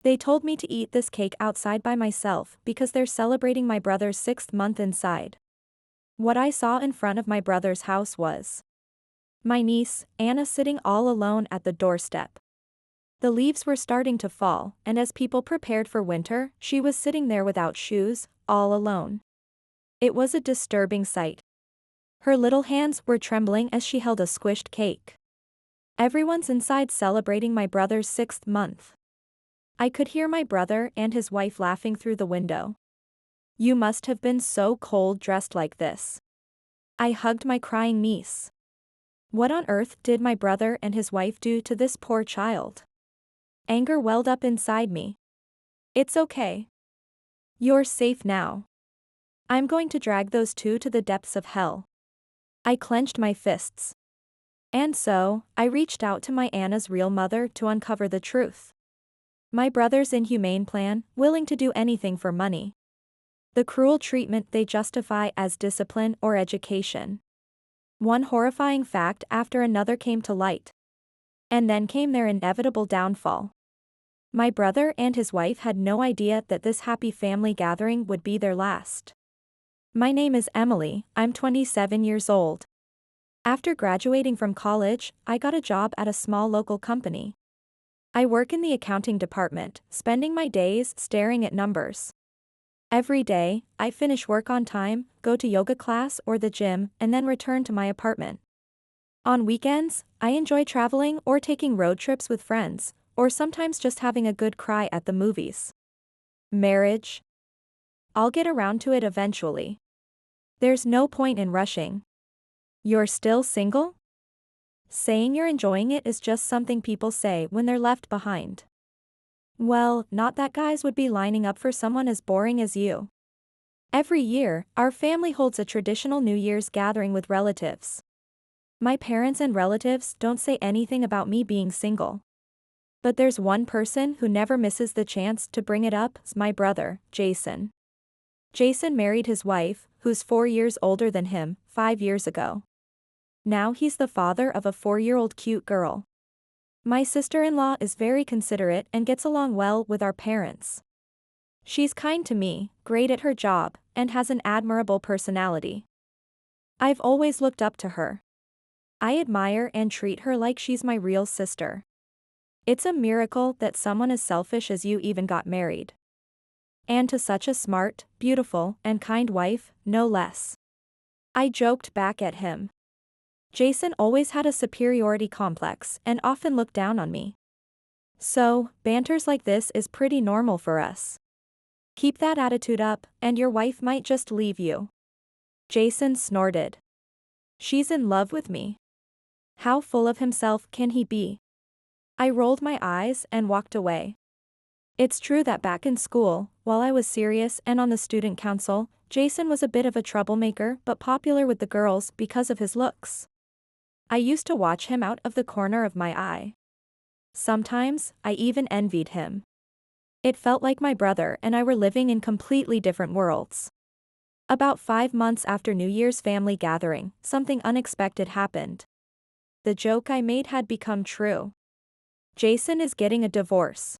They told me to eat this cake outside by myself because they're celebrating my brother's 6th month inside. What I saw in front of my brother's house was my niece, Anna, sitting all alone at the doorstep. The leaves were starting to fall, and as people prepared for winter, she was sitting there without shoes, all alone. It was a disturbing sight. Her little hands were trembling as she held a squished cake. Everyone's inside celebrating my brother's 6th month. I could hear my brother and his wife laughing through the window. "You must have been so cold dressed like this." I hugged my crying niece. What on earth did my brother and his wife do to this poor child? Anger welled up inside me. "It's okay. You're safe now. I'm going to drag those two to the depths of hell." I clenched my fists. And so, I reached out to my Anna's real mother to uncover the truth. My brother's inhumane plan, willing to do anything for money. The cruel treatment they justify as discipline or education. One horrifying fact after another came to light. And then came their inevitable downfall. My brother and his wife had no idea that this happy family gathering would be their last. My name is Emily, I'm 27 years old. After graduating from college, I got a job at a small local company. I work in the accounting department, spending my days staring at numbers. Every day, I finish work on time, go to yoga class or the gym, and then return to my apartment. On weekends, I enjoy traveling or taking road trips with friends, or sometimes just having a good cry at the movies. Marriage? I'll get around to it eventually. There's no point in rushing. You're still single? Saying you're enjoying it is just something people say when they're left behind. Well, not that guys would be lining up for someone as boring as you. Every year, our family holds a traditional New Year's gathering with relatives. My parents and relatives don't say anything about me being single. But there's one person who never misses the chance to bring it up, my brother, Jason. Jason married his wife, who's 4 years older than him, 5 years ago. Now he's the father of a 4-year-old cute girl. My sister-in-law is very considerate and gets along well with our parents. She's kind to me, great at her job, and has an admirable personality. I've always looked up to her. I admire and treat her like she's my real sister. It's a miracle that someone as selfish as you even got married. And to such a smart, beautiful, and kind wife, no less. I joked back at him. Jason always had a superiority complex and often looked down on me. So, banters like this is pretty normal for us. Keep that attitude up, and your wife might just leave you. Jason snorted. She's in love with me. How full of himself can he be? I rolled my eyes and walked away. It's true that back in school, while I was serious and on the student council, Jason was a bit of a troublemaker but popular with the girls because of his looks. I used to watch him out of the corner of my eye. Sometimes, I even envied him. It felt like my brother and I were living in completely different worlds. About 5 months after New Year's family gathering, something unexpected happened. The joke I made had become true. Jason is getting a divorce.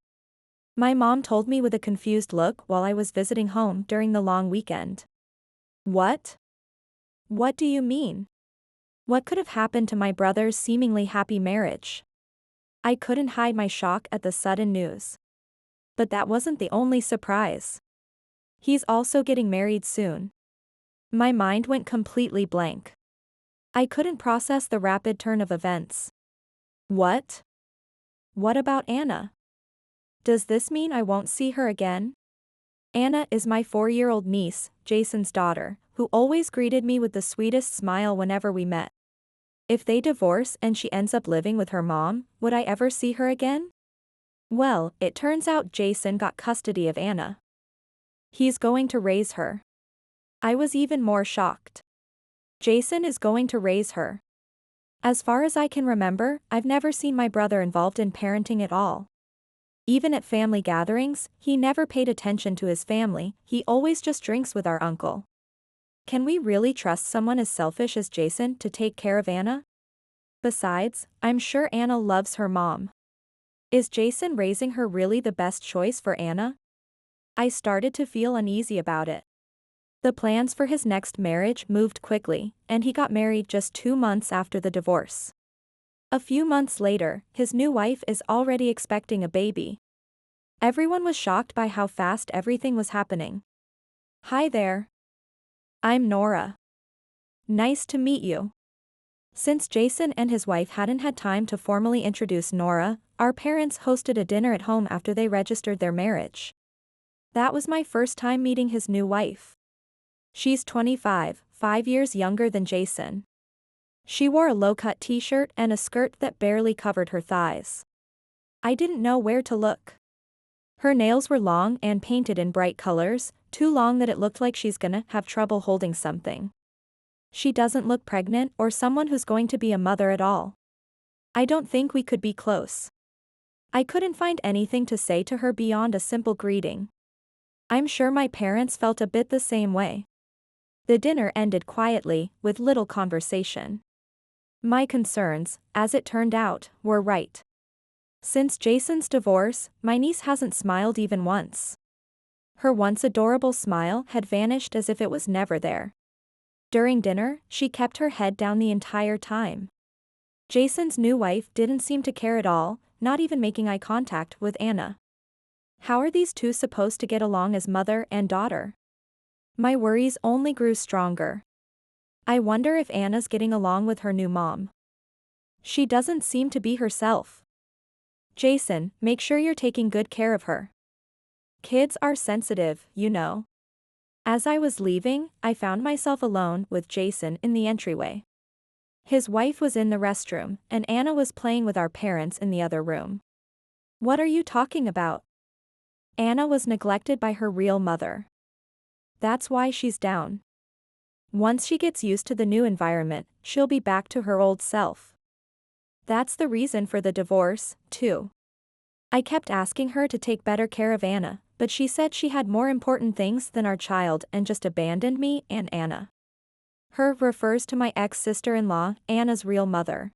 My mom told me with a confused look while I was visiting home during the long weekend. What? What do you mean? What could have happened to my brother's seemingly happy marriage? I couldn't hide my shock at the sudden news. But that wasn't the only surprise. He's also getting married soon. My mind went completely blank. I couldn't process the rapid turn of events. What? What about Anna? Does this mean I won't see her again? Anna is my 4-year-old niece, Jason's daughter, who always greeted me with the sweetest smile whenever we met. If they divorce and she ends up living with her mom, would I ever see her again? Well, it turns out Jason got custody of Anna. He's going to raise her. I was even more shocked. Jason is going to raise her. As far as I can remember, I've never seen my brother involved in parenting at all. Even at family gatherings, he never paid attention to his family, he always just drinks with our uncle. Can we really trust someone as selfish as Jason to take care of Anna? Besides, I'm sure Anna loves her mom. Is Jason raising her really the best choice for Anna? I started to feel uneasy about it. The plans for his next marriage moved quickly, and he got married just 2 months after the divorce. A few months later, his new wife is already expecting a baby. Everyone was shocked by how fast everything was happening. Hi there. I'm Nora. Nice to meet you. Since Jason and his wife hadn't had time to formally introduce Nora, our parents hosted a dinner at home after they registered their marriage. That was my first time meeting his new wife. She's 25, 5 years younger than Jason. She wore a low-cut t-shirt and a skirt that barely covered her thighs. I didn't know where to look. Her nails were long and painted in bright colors, too long that it looked like she's gonna have trouble holding something. She doesn't look pregnant or someone who's going to be a mother at all. I don't think we could be close. I couldn't find anything to say to her beyond a simple greeting. I'm sure my parents felt a bit the same way. The dinner ended quietly, with little conversation. My concerns, as it turned out, were right. Since Jason's divorce, my niece hasn't smiled even once. Her once adorable smile had vanished as if it was never there. During dinner, she kept her head down the entire time. Jason's new wife didn't seem to care at all, not even making eye contact with Anna. How are these two supposed to get along as mother and daughter? My worries only grew stronger. I wonder if Anna's getting along with her new mom. She doesn't seem to be herself. Jason, make sure you're taking good care of her. Kids are sensitive, you know. As I was leaving, I found myself alone with Jason in the entryway. His wife was in the restroom, and Anna was playing with our parents in the other room. What are you talking about? Anna was neglected by her real mother. That's why she's down. Once she gets used to the new environment, she'll be back to her old self. That's the reason for the divorce, too. I kept asking her to take better care of Anna, but she said she had more important things than our child and just abandoned me and Anna. Her refers to my ex-sister-in-law, Anna's real mother.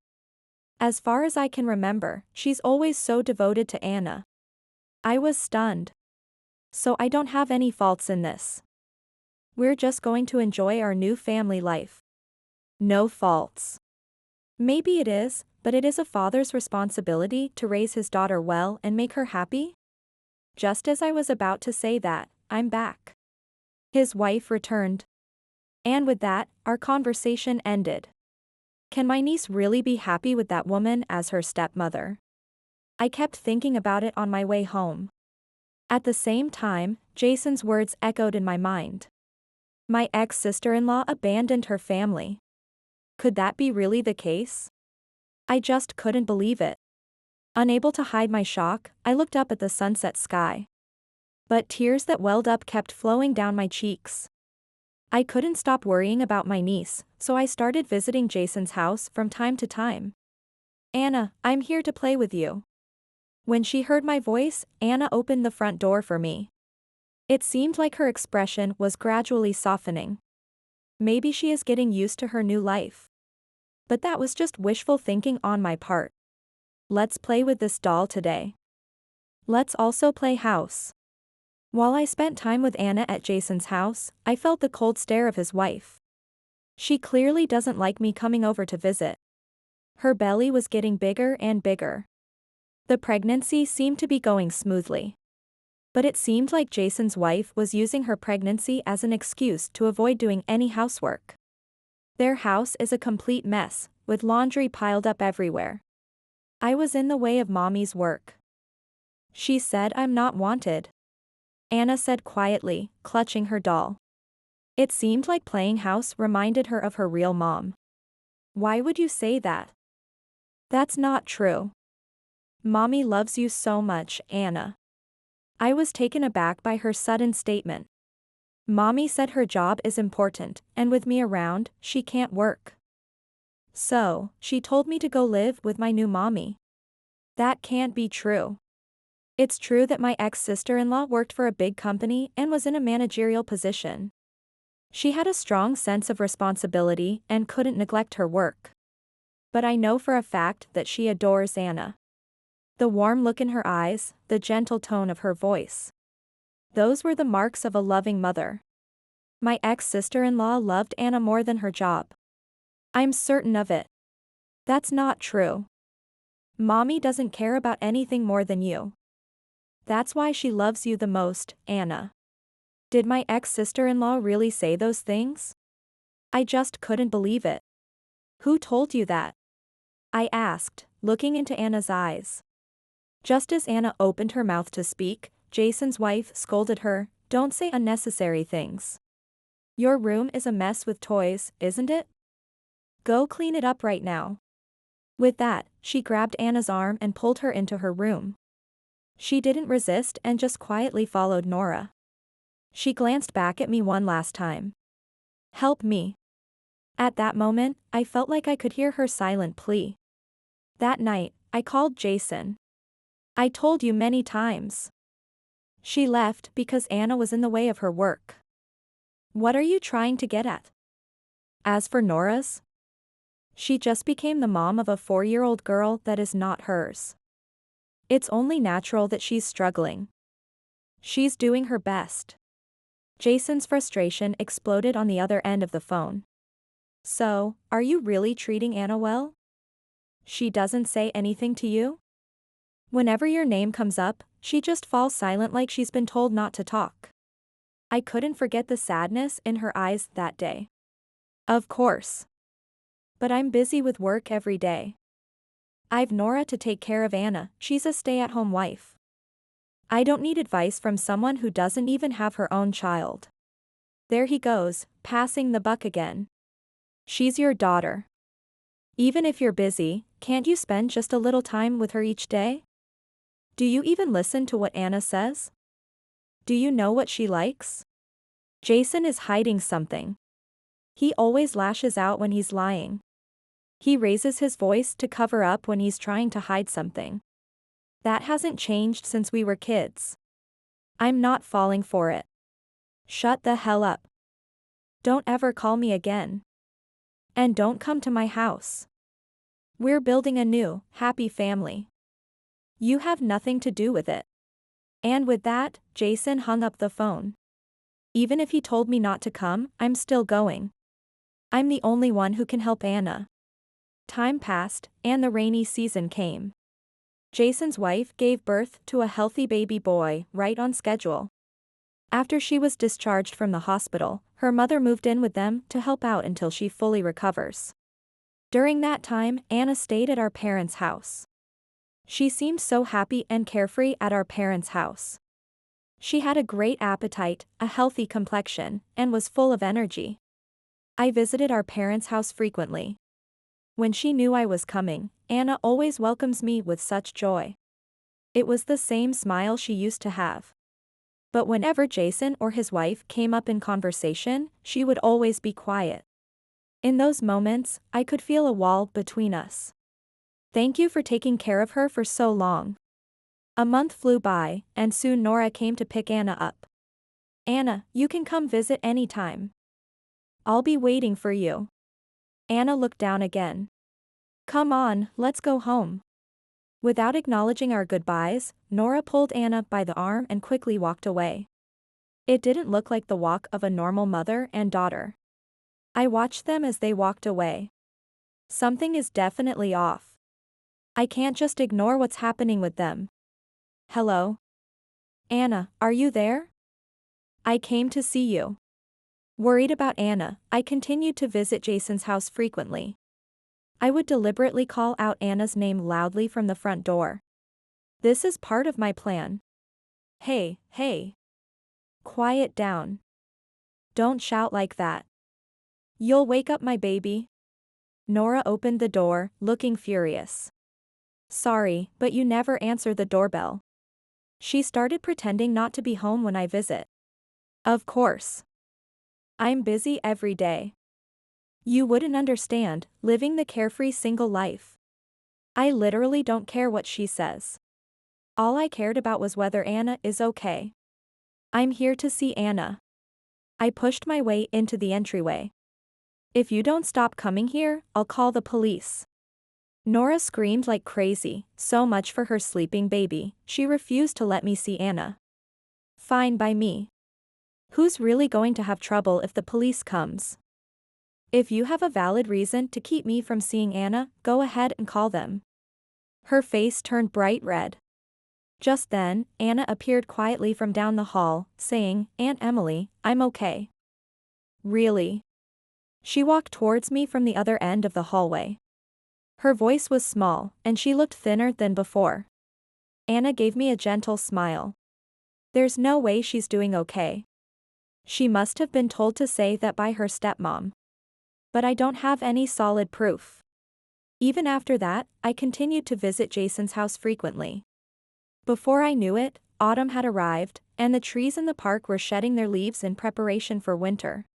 As far as I can remember, she's always so devoted to Anna. I was stunned. So I don't have any faults in this. We're just going to enjoy our new family life. No faults. Maybe it is, but it is a father's responsibility to raise his daughter well and make her happy? Just as I was about to say that, I'm back. His wife returned. And with that, our conversation ended. Can my niece really be happy with that woman as her stepmother? I kept thinking about it on my way home. At the same time, Jason's words echoed in my mind. My ex-sister-in-law abandoned her family. Could that be really the case? I just couldn't believe it. Unable to hide my shock, I looked up at the sunset sky. But tears that welled up kept flowing down my cheeks. I couldn't stop worrying about my niece, so I started visiting Jason's house from time to time. Anna, I'm here to play with you. When she heard my voice, Anna opened the front door for me. It seemed like her expression was gradually softening. Maybe she is getting used to her new life. But that was just wishful thinking on my part. Let's play with this doll today. Let's also play house. While I spent time with Anna at Jason's house, I felt the cold stare of his wife. She clearly doesn't like me coming over to visit. Her belly was getting bigger and bigger. The pregnancy seemed to be going smoothly. But it seemed like Jason's wife was using her pregnancy as an excuse to avoid doing any housework. Their house is a complete mess, with laundry piled up everywhere. I was in the way of mommy's work. She said I'm not wanted. Anna said quietly, clutching her doll. It seemed like playing house reminded her of her real mom. Why would you say that? That's not true. Mommy loves you so much, Anna. I was taken aback by her sudden statement. Mommy said her job is important, and with me around, she can't work. So, she told me to go live with my new mommy. That can't be true. It's true that my ex-sister-in-law worked for a big company and was in a managerial position. She had a strong sense of responsibility and couldn't neglect her work. But I know for a fact that she adores Anna. The warm look in her eyes, the gentle tone of her voice. Those were the marks of a loving mother. My ex-sister-in-law loved Anna more than her job. I'm certain of it. That's not true. Mommy doesn't care about anything more than you. That's why she loves you the most, Anna. Did my ex-sister-in-law really say those things? I just couldn't believe it. Who told you that? I asked, looking into Anna's eyes. Just as Anna opened her mouth to speak, Jason's wife scolded her, "Don't say unnecessary things. Your room is a mess with toys, isn't it? Go clean it up right now." With that, she grabbed Anna's arm and pulled her into her room. She didn't resist and just quietly followed Nora. She glanced back at me one last time. "Help me." At that moment, I felt like I could hear her silent plea. That night, I called Jason. "I told you many times." She left because Anna was in the way of her work. What are you trying to get at? As for Nora's, she just became the mom of a 4-year-old girl that is not hers. It's only natural that she's struggling. She's doing her best. Jason's frustration exploded on the other end of the phone. "So, are you really treating Anna well? She doesn't say anything to you? Whenever your name comes up, she just falls silent like she's been told not to talk." I couldn't forget the sadness in her eyes that day. "Of course. But I'm busy with work every day. I've Nora to take care of Anna, she's a stay-at-home wife. I don't need advice from someone who doesn't even have her own child." There he goes, passing the buck again. She's your daughter. Even if you're busy, can't you spend just a little time with her each day? Do you even listen to what Anna says? Do you know what she likes? Jason is hiding something. He always lashes out when he's lying. He raises his voice to cover up when he's trying to hide something. That hasn't changed since we were kids. I'm not falling for it. Shut the hell up. Don't ever call me again. And don't come to my house. We're building a new, happy family. You have nothing to do with it. And with that, Jason hung up the phone. Even if he told me not to come, I'm still going. I'm the only one who can help Anna. Time passed, and the rainy season came. Jason's wife gave birth to a healthy baby boy, right on schedule. After she was discharged from the hospital, her mother moved in with them to help out until she fully recovers. During that time, Anna stayed at our parents' house. She seemed so happy and carefree at our parents' house. She had a great appetite, a healthy complexion, and was full of energy. I visited our parents' house frequently. When she knew I was coming, Anna always welcomes me with such joy. It was the same smile she used to have. But whenever Jason or his wife came up in conversation, she would always be quiet. In those moments, I could feel a wall between us. Thank you for taking care of her for so long. A month flew by, and soon Nora came to pick Anna up. "Anna, you can come visit anytime. I'll be waiting for you." Anna looked down again. "Come on, let's go home." Without acknowledging our goodbyes, Nora pulled Anna by the arm and quickly walked away. It didn't look like the walk of a normal mother and daughter. I watched them as they walked away. Something is definitely off. I can't just ignore what's happening with them. "Hello? Anna, are you there? I came to see you." Worried about Anna, I continued to visit Jason's house frequently. I would deliberately call out Anna's name loudly from the front door. This is part of my plan. "Hey, hey. Quiet down. Don't shout like that. You'll wake up my baby." Nora opened the door, looking furious. "Sorry, but you never answer the doorbell." She started pretending not to be home when I visit. "Of course. I'm busy every day. You wouldn't understand, living the carefree single life. I literally don't care what she says. All I cared about was whether Anna is okay. I'm here to see Anna." I pushed my way into the entryway. "If you don't stop coming here, I'll call the police." Nora screamed like crazy, so much for her sleeping baby, she refused to let me see Anna. Fine by me. Who's really going to have trouble if the police comes? If you have a valid reason to keep me from seeing Anna, go ahead and call them. Her face turned bright red. Just then, Anna appeared quietly from down the hall, saying, "Aunt Emily, I'm okay." Really? She walked towards me from the other end of the hallway. Her voice was small, and she looked thinner than before. Anna gave me a gentle smile. There's no way she's doing okay. She must have been told to say that by her stepmom. But I don't have any solid proof. Even after that, I continued to visit Jason's house frequently. Before I knew it, autumn had arrived, and the trees in the park were shedding their leaves in preparation for winter.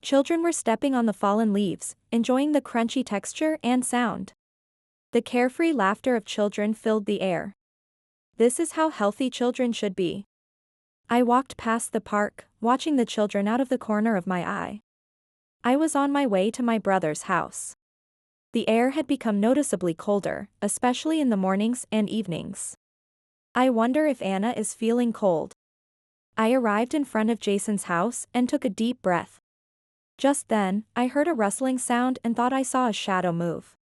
Children were stepping on the fallen leaves, enjoying the crunchy texture and sound. The carefree laughter of children filled the air. This is how healthy children should be. I walked past the park, watching the children out of the corner of my eye. I was on my way to my brother's house. The air had become noticeably colder, especially in the mornings and evenings. I wonder if Anna is feeling cold. I arrived in front of Jason's house and took a deep breath. Just then, I heard a rustling sound and thought I saw a shadow move.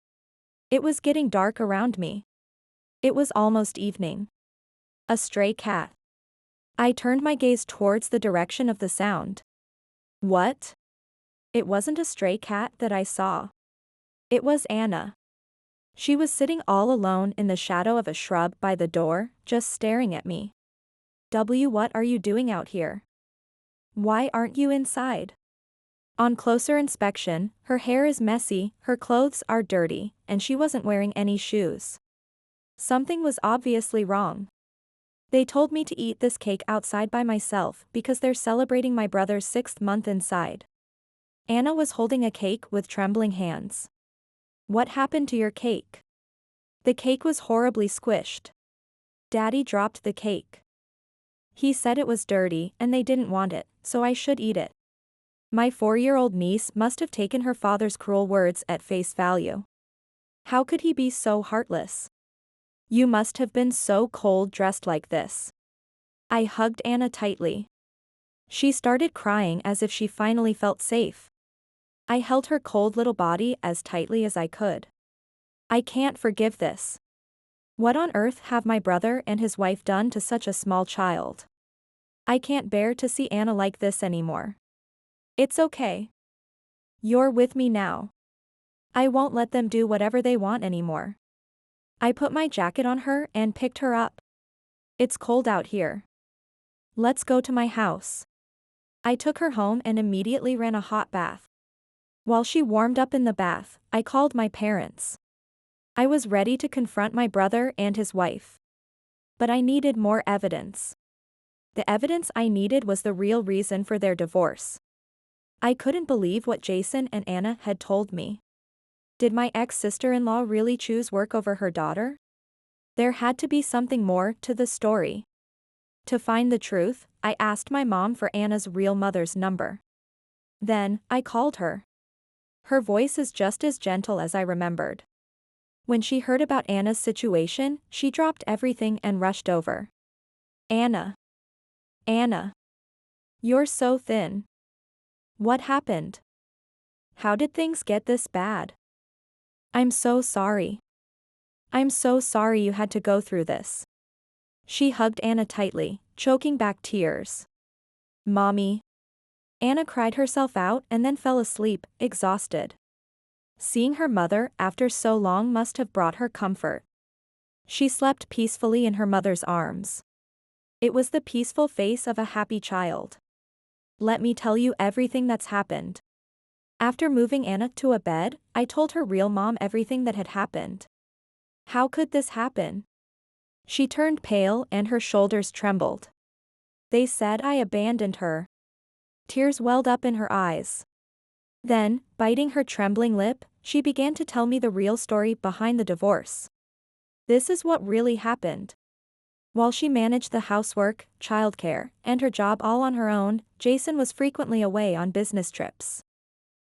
It was getting dark around me. It was almost evening. A stray cat. I turned my gaze towards the direction of the sound. What? It wasn't a stray cat that I saw. It was Anna. She was sitting all alone in the shadow of a shrub by the door, just staring at me. What are you doing out here? Why aren't you inside? On closer inspection, her hair is messy, her clothes are dirty, and she wasn't wearing any shoes. Something was obviously wrong. They told me to eat this cake outside by myself because they're celebrating my brother's 6th month inside. Anna was holding a cake with trembling hands. What happened to your cake? The cake was horribly squished. Daddy dropped the cake. He said it was dirty and they didn't want it, so I should eat it. My 4-year-old niece must have taken her father's cruel words at face value. How could he be so heartless? You must have been so cold dressed like this. I hugged Anna tightly. She started crying as if she finally felt safe. I held her cold little body as tightly as I could. I can't forgive this. What on earth have my brother and his wife done to such a small child? I can't bear to see Anna like this anymore. It's okay. You're with me now. I won't let them do whatever they want anymore. I put my jacket on her and picked her up. It's cold out here. Let's go to my house. I took her home and immediately ran a hot bath. While she warmed up in the bath, I called my parents. I was ready to confront my brother and his wife. But I needed more evidence. The evidence I needed was the real reason for their divorce. I couldn't believe what Jason and Anna had told me. Did my ex-sister-in-law really choose work over her daughter? There had to be something more to the story. To find the truth, I asked my mom for Anna's real mother's number. Then, I called her. Her voice is just as gentle as I remembered. When she heard about Anna's situation, she dropped everything and rushed over. Anna. Anna. You're so thin. What happened? How did things get this bad? I'm so sorry. I'm so sorry you had to go through this. She hugged Anna tightly, choking back tears. Mommy. Anna cried herself out and then fell asleep, exhausted. Seeing her mother after so long must have brought her comfort. She slept peacefully in her mother's arms. It was the peaceful face of a happy child. Let me tell you everything that's happened. After moving Anna to a bed, I told her real mom everything that had happened. How could this happen? She turned pale and her shoulders trembled. They said I abandoned her. Tears welled up in her eyes. Then, biting her trembling lip, she began to tell me the real story behind the divorce. This is what really happened. While she managed the housework, childcare, and her job all on her own, Jason was frequently away on business trips.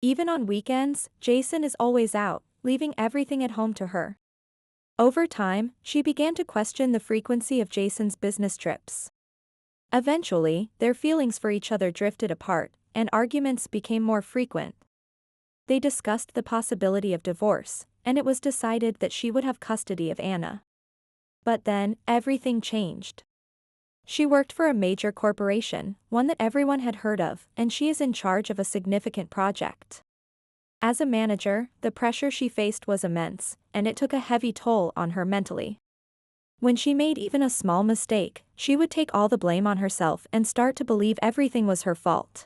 Even on weekends, Jason is always out, leaving everything at home to her. Over time, she began to question the frequency of Jason's business trips. Eventually, their feelings for each other drifted apart, and arguments became more frequent. They discussed the possibility of divorce, and it was decided that she would have custody of Anna. But then, everything changed. She worked for a major corporation, one that everyone had heard of, and she is in charge of a significant project. As a manager, the pressure she faced was immense, and it took a heavy toll on her mentally. When she made even a small mistake, she would take all the blame on herself and start to believe everything was her fault.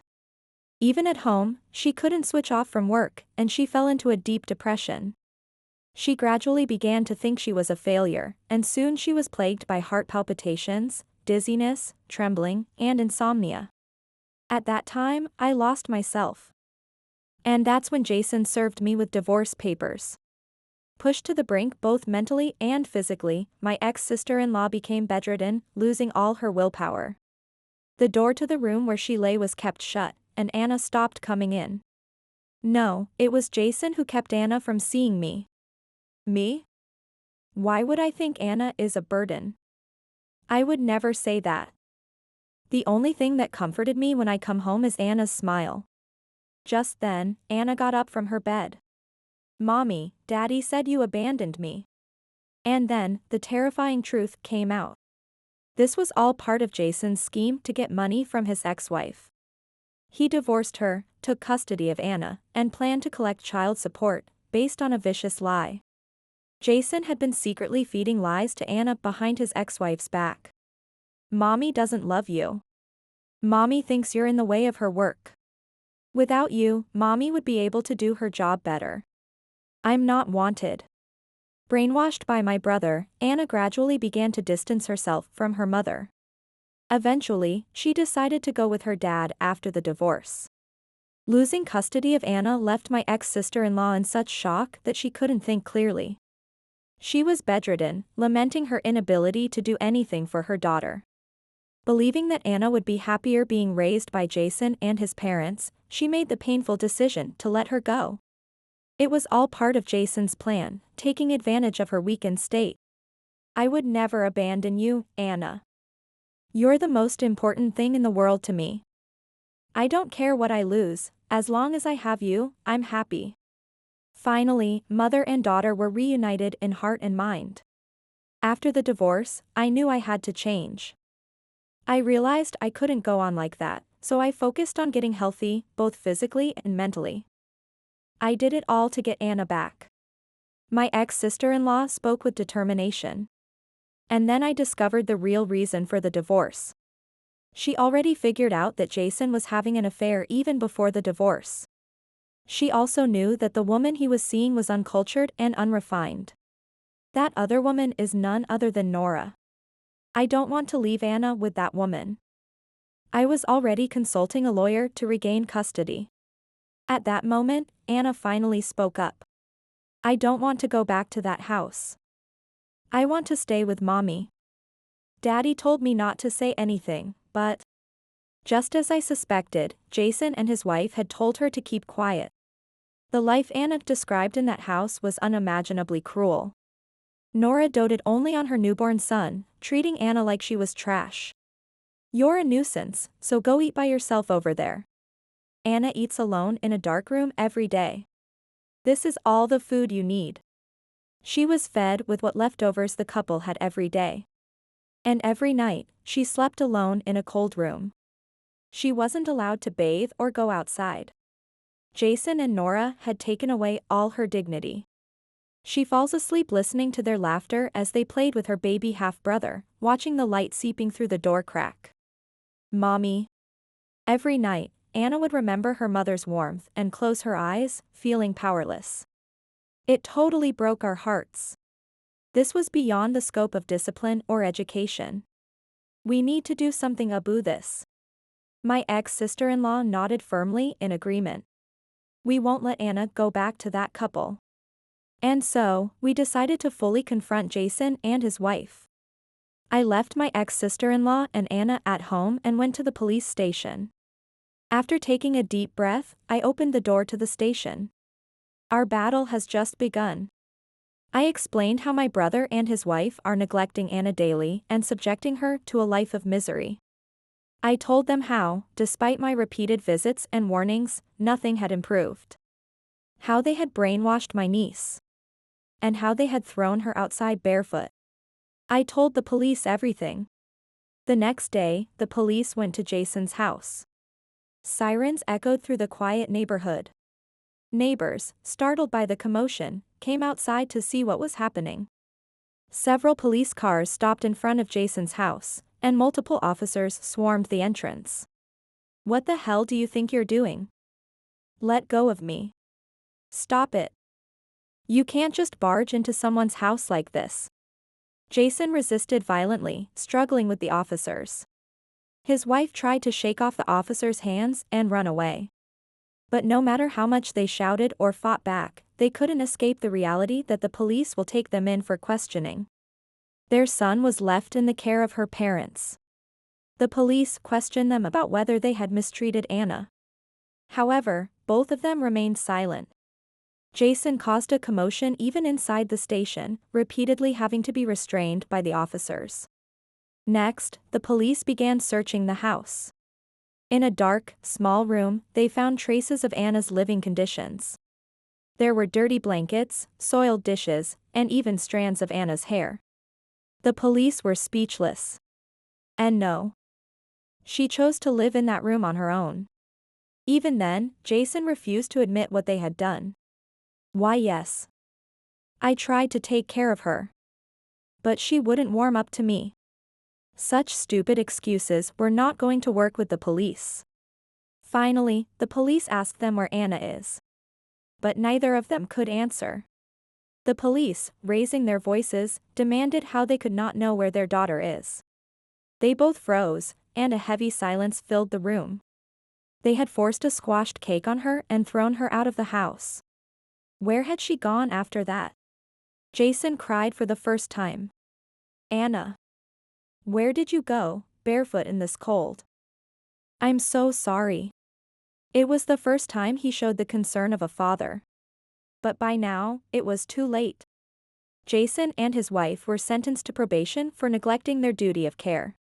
Even at home, she couldn't switch off from work, and she fell into a deep depression. She gradually began to think she was a failure, and soon she was plagued by heart palpitations, dizziness, trembling, and insomnia. At that time, I lost myself. And that's when Jason served me with divorce papers. Pushed to the brink both mentally and physically, my ex-sister-in-law became bedridden, losing all her willpower. The door to the room where she lay was kept shut, and Anna stopped coming in. No, it was Jason who kept Anna from seeing me. Me? Why would I think Anna is a burden? I would never say that. The only thing that comforted me when I come home is Anna's smile. Just then, Anna got up from her bed. "Mommy, Daddy said you abandoned me." And then, the terrifying truth came out. This was all part of Jason's scheme to get money from his ex-wife. He divorced her, took custody of Anna, and planned to collect child support, based on a vicious lie. Jason had been secretly feeding lies to Anna behind his ex-wife's back. "Mommy doesn't love you. Mommy thinks you're in the way of her work. Without you, Mommy would be able to do her job better. I'm not wanted." Brainwashed by my brother, Anna gradually began to distance herself from her mother. Eventually, she decided to go with her dad after the divorce. Losing custody of Anna left my ex-sister-in-law in such shock that she couldn't think clearly. She was bedridden, lamenting her inability to do anything for her daughter. Believing that Anna would be happier being raised by Jason and his parents, she made the painful decision to let her go. It was all part of Jason's plan, taking advantage of her weakened state. "I would never abandon you, Anna. You're the most important thing in the world to me. I don't care what I lose, as long as I have you, I'm happy." Finally, mother and daughter were reunited in heart and mind. After the divorce, I knew I had to change. I realized I couldn't go on like that, so I focused on getting healthy, both physically and mentally. I did it all to get Anna back. My ex-sister-in-law spoke with determination. And then I discovered the real reason for the divorce. She already figured out that Jason was having an affair even before the divorce. She also knew that the woman he was seeing was uncultured and unrefined. That other woman is none other than Nora. I don't want to leave Anna with that woman. I was already consulting a lawyer to regain custody. At that moment, Anna finally spoke up. "I don't want to go back to that house. I want to stay with Mommy. Daddy told me not to say anything, but..." Just as I suspected, Jason and his wife had told her to keep quiet. The life Anna described in that house was unimaginably cruel. Nora doted only on her newborn son, treating Anna like she was trash. "You're a nuisance, so go eat by yourself over there. Anna eats alone in a dark room every day. This is all the food you need." She was fed with what leftovers the couple had every day. And every night, she slept alone in a cold room. She wasn't allowed to bathe or go outside. Jason and Nora had taken away all her dignity. She falls asleep listening to their laughter as they played with her baby half-brother, watching the light seeping through the door crack. "Mommy." Every night, Anna would remember her mother's warmth and close her eyes, feeling powerless. It totally broke our hearts. This was beyond the scope of discipline or education. "We need to do something about this." My ex-sister-in-law nodded firmly in agreement. "We won't let Anna go back to that couple." And so, we decided to fully confront Jason and his wife. I left my ex-sister-in-law and Anna at home and went to the police station. After taking a deep breath, I opened the door to the station. Our battle has just begun. I explained how my brother and his wife are neglecting Anna daily and subjecting her to a life of misery. I told them how, despite my repeated visits and warnings, nothing had improved. How they had brainwashed my niece. And how they had thrown her outside barefoot. I told the police everything. The next day, the police went to Jason's house. Sirens echoed through the quiet neighborhood. Neighbors, startled by the commotion, came outside to see what was happening. Several police cars stopped in front of Jason's house, and multiple officers swarmed the entrance. "What the hell do you think you're doing? Let go of me. Stop it. You can't just barge into someone's house like this." Jason resisted violently, struggling with the officers. His wife tried to shake off the officers' hands and run away. But no matter how much they shouted or fought back, they couldn't escape the reality that the police will take them in for questioning. Their son was left in the care of her parents. The police questioned them about whether they had mistreated Anna. However, both of them remained silent. Jason caused a commotion even inside the station, repeatedly having to be restrained by the officers. Next, the police began searching the house. In a dark, small room, they found traces of Anna's living conditions. There were dirty blankets, soiled dishes, and even strands of Anna's hair. The police were speechless. And no. She chose to live in that room on her own. Even then, Jason refused to admit what they had done. "Why yes. I tried to take care of her. But she wouldn't warm up to me." Such stupid excuses were not going to work with the police. Finally, the police asked them where Anna is. But neither of them could answer. The police, raising their voices, demanded how they could not know where their daughter is. They both froze, and a heavy silence filled the room. They had forced a squashed cake on her and thrown her out of the house. Where had she gone after that? Jason cried for the first time. "Anna. Where did you go, barefoot in this cold? I'm so sorry." It was the first time he showed the concern of a father. But by now, it was too late. Jason and his wife were sentenced to probation for neglecting their duty of care.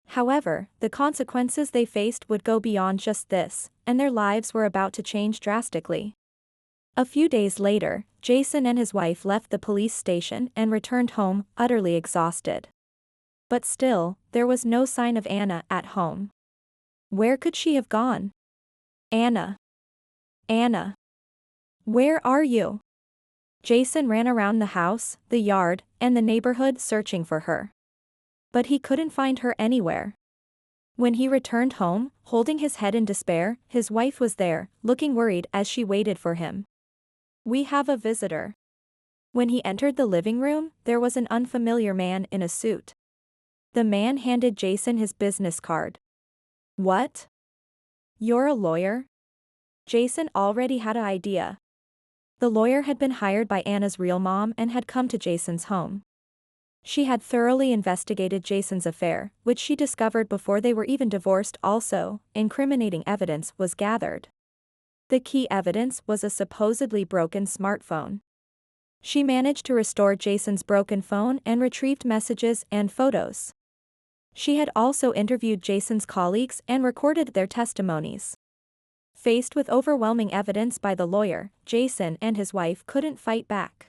However, the consequences they faced would go beyond just this, and their lives were about to change drastically. A few days later, Jason and his wife left the police station and returned home, utterly exhausted. But still, there was no sign of Anna at home. Where could she have gone? "Anna. Anna. Where are you?" Jason ran around the house, the yard, and the neighborhood searching for her. But he couldn't find her anywhere. When he returned home, holding his head in despair, his wife was there, looking worried as she waited for him. "We have a visitor." When he entered the living room, there was an unfamiliar man in a suit. The man handed Jason his business card. "What? You're a lawyer?" Jason already had an idea. The lawyer had been hired by Anna's real mom and had come to Jason's home. She had thoroughly investigated Jason's affair, which she discovered before they were even divorced. Also, incriminating evidence was gathered. The key evidence was a supposedly broken smartphone. She managed to restore Jason's broken phone and retrieved messages and photos. She had also interviewed Jason's colleagues and recorded their testimonies. Faced with overwhelming evidence by the lawyer, Jason and his wife couldn't fight back.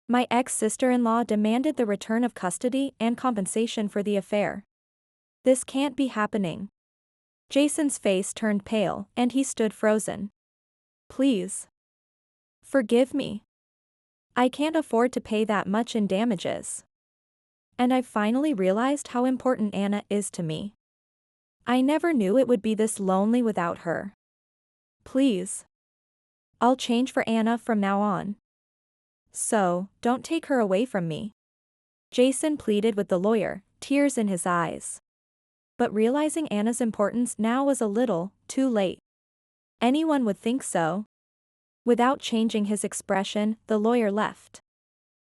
"My ex-sister-in-law demanded the return of custody and compensation for the affair. This can't be happening." Jason's face turned pale, and he stood frozen. "Please. Forgive me. I can't afford to pay that much in damages. And I've finally realized how important Anna is to me. I never knew it would be this lonely without her. Please. I'll change for Anna from now on. So, don't take her away from me." Jason pleaded with the lawyer, tears in his eyes. But realizing Anna's importance now was a little too late. Anyone would think so. Without changing his expression, the lawyer left.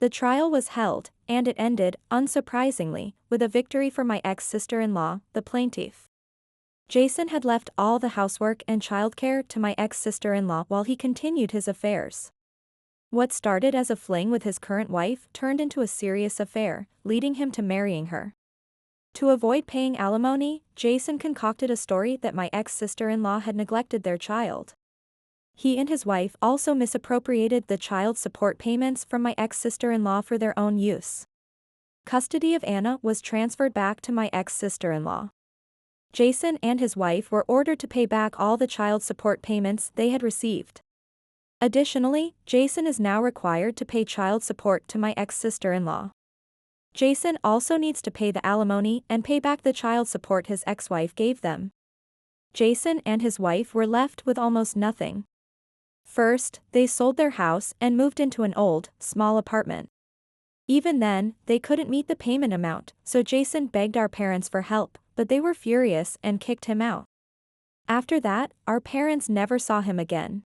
The trial was held, and it ended, unsurprisingly, with a victory for my ex-sister-in-law, the plaintiff. Jason had left all the housework and childcare to my ex-sister-in-law while he continued his affairs. What started as a fling with his current wife turned into a serious affair, leading him to marrying her. To avoid paying alimony, Jason concocted a story that my ex-sister-in-law had neglected their child. He and his wife also misappropriated the child support payments from my ex-sister-in-law for their own use. Custody of Anna was transferred back to my ex-sister-in-law. Jason and his wife were ordered to pay back all the child support payments they had received. Additionally, Jason is now required to pay child support to my ex-sister-in-law. Jason also needs to pay the alimony and pay back the child support his ex-wife gave them. Jason and his wife were left with almost nothing. First, they sold their house and moved into an old, small apartment. Even then, they couldn't meet the payment amount, so Jason begged our parents for help, but they were furious and kicked him out. After that, our parents never saw him again.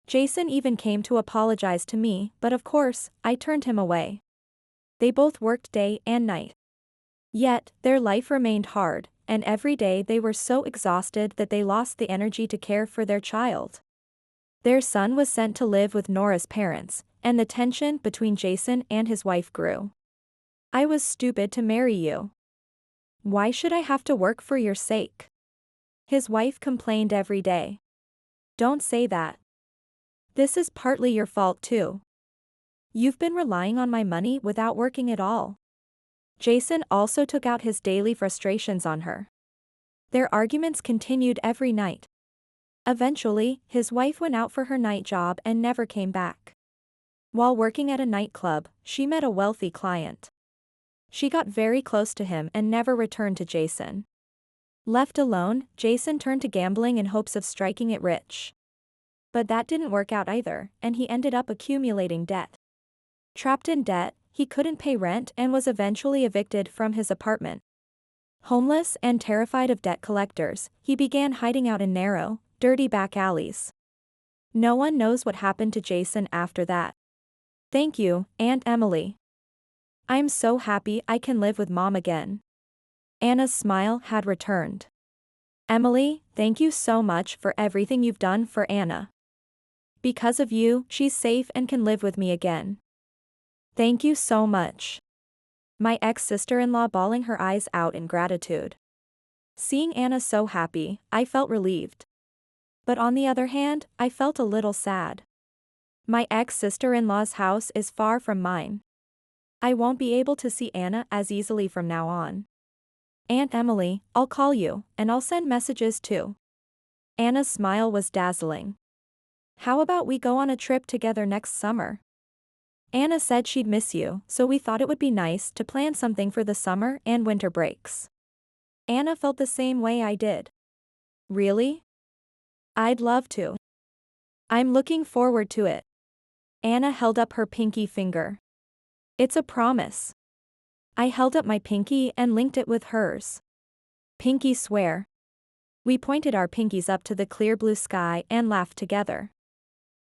Jason even came to apologize to me, but of course, I turned him away. They both worked day and night. Yet, their life remained hard, and every day they were so exhausted that they lost the energy to care for their child. Their son was sent to live with Nora's parents, and the tension between Jason and his wife grew. I was stupid to marry you. Why should I have to work for your sake? His wife complained every day. Don't say that. This is partly your fault too. You've been relying on my money without working at all. Jason also took out his daily frustrations on her. Their arguments continued every night. Eventually, his wife went out for her night job and never came back. While working at a nightclub, she met a wealthy client. She got very close to him and never returned to Jason. Left alone, Jason turned to gambling in hopes of striking it rich. But that didn't work out either, and he ended up accumulating debt. Trapped in debt, he couldn't pay rent and was eventually evicted from his apartment. Homeless and terrified of debt collectors, he began hiding out in narrow, dirty back alleys. No one knows what happened to Jason after that. Thank you, Aunt Emily. I'm so happy I can live with Mom again. Anna's smile had returned. Emily, thank you so much for everything you've done for Anna. Because of you, she's safe and can live with me again. Thank you so much. My ex-sister-in-law bawling her eyes out in gratitude. Seeing Anna so happy, I felt relieved. But on the other hand, I felt a little sad. My ex-sister-in-law's house is far from mine. I won't be able to see Anna as easily from now on. Aunt Emily, I'll call you, and I'll send messages too. Anna's smile was dazzling. How about we go on a trip together next summer? Anna said she'd miss you, so we thought it would be nice to plan something for the summer and winter breaks. Anna felt the same way I did. Really? I'd love to. I'm looking forward to it. Anna held up her pinky finger. It's a promise. I held up my pinky and linked it with hers. Pinky swear. We pointed our pinkies up to the clear blue sky and laughed together.